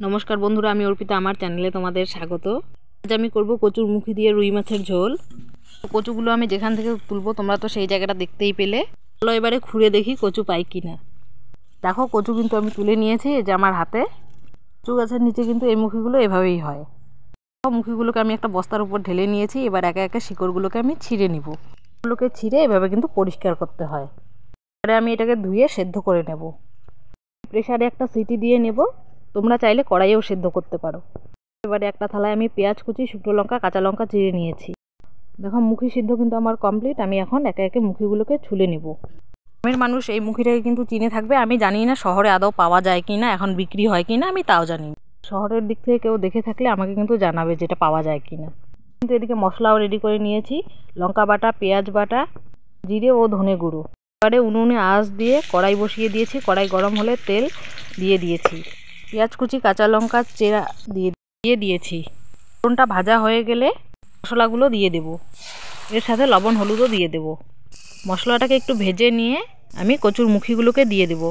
নমস্কার বন্ধুরা, আমি অর্পিতা। আমার চ্যানেলে তোমাদের স্বাগত। আজ আমি করব কচুর মুখি দিয়ে রুই মাছের ঝোল। কচুগুলো আমি যেখান থেকে তুলবো তোমরা তো সেই জায়গাটা দেখতেই পেলে। চলো এবারে খুঁড়ে দেখি কচু পাই কিনা। দেখো কচু কিন্তু আমি তুলে নিয়েছি, এই যে আমার হাতে। কচু গাছের নিচে কিন্তু এই মুখিগুলো এভাবেই হয়। মুখিগুলোকে আমি একটা বস্তার উপর ঢেলে নিয়েছি। এবার একে একে শিকড়গুলোকে আমি ছিঁড়ে নিব। এগুলোকে ছিঁড়ে এভাবে কিন্তু পরিষ্কার করতে হয়। এবারে আমি এটাকে ধুয়ে সেদ্ধ করে নেব। প্রেসারে একটা সিটি দিয়ে নেব। তোমরা চাইলে কড়াইয়েও সেদ্ধ করতে পারো। এবারে একটা থালায় আমি পেঁয়াজ কুচি, শুকনো লঙ্কা, কাঁচা লঙ্কা চিড়ে নিয়েছি। দেখো মুখি সিদ্ধ কিন্তু আমার কমপ্লিট। আমি এখন একে একে মুখিগুলোকে ছুলে নেব। গ্রামের মানুষ এই মুখিটাকে কিন্তু চিনে থাকবে। আমি জানি না শহরে আদৌ পাওয়া যায় কি না, এখন বিক্রি হয় কি না আমি তাও জানি না। শহরের দিক থেকে কেউ দেখে থাকলে আমাকে কিন্তু জানাবে যেটা পাওয়া যায় কি না। কিন্তু এদিকে মশলাও রেডি করে নিয়েছি। লঙ্কা বাটা, পেঁয়াজ বাটা, জিরে ও ধনে গুঁড়ো। এবারে উনুনে আঁচ দিয়ে কড়াই বসিয়ে দিয়েছি। কড়াই গরম হলে তেল দিয়ে দিয়েছি। পেঁয়াজ কুচি, কাঁচা লঙ্কা চেরা দিয়ে দিয়েছি। ফোড়নটা ভাজা হয়ে গেলে মশলাগুলো দিয়ে দেব। এর সাথে লবণ হলুদও দিয়ে দেব। মশলাটাকে একটু ভেজে নিয়ে আমি কচুর মুখিগুলোকে দিয়ে দেব।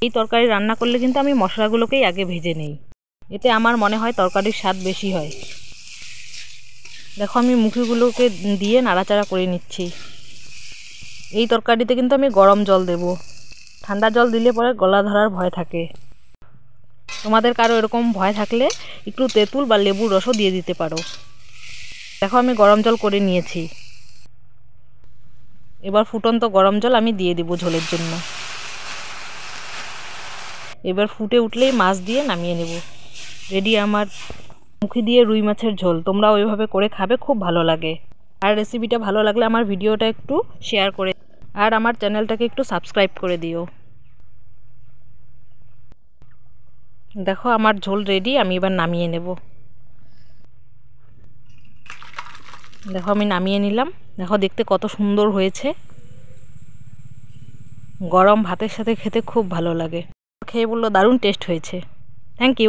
এই তরকারি রান্না করলে কিন্তু আমি মশলাগুলোকেই আগে ভেজে নিই। এতে আমার মনে হয় তরকারির স্বাদ বেশি হয়। দেখো আমি মুখিগুলোকে দিয়ে নাড়াচাড়া করে নিচ্ছি। এই তরকারিতে কিন্তু আমি গরম জল দেব। ঠান্ডা জল দিলে পরে গলা ধরার ভয় থাকে। তোমাদের কারো এরকম ভয় থাকলে একটু তেঁতুল বা লেবুর রসও দিয়ে দিতে পারো। দেখো আমি গরম জল করে নিয়েছি। এবার ফুটন্ত গরম জল আমি দিয়ে দিব ঝোলের জন্য। এবার ফুটে উঠলেই মাছ দিয়ে নামিয়ে নেব। রেডি আমার মুখি দিয়ে রুই মাছের ঝোল। তোমরা ওইভাবে করে খাবে, খুব ভালো লাগে। আর রেসিপিটা ভালো লাগলে আমার ভিডিওটা একটু শেয়ার করে আর আমার চ্যানেলটাকে একটু সাবস্ক্রাইব করে দিও। দেখো আমার ঝোল রেডি। আমি এবার নামিয়ে নেব। দেখো আমি নামিয়ে নিলাম। দেখো দেখতে কত সুন্দর হয়েছে। গরম ভাতের সাথে খেতে খুব ভালো লাগে। খেয়ে বললো দারুণ টেস্ট হয়েছে। Thank you.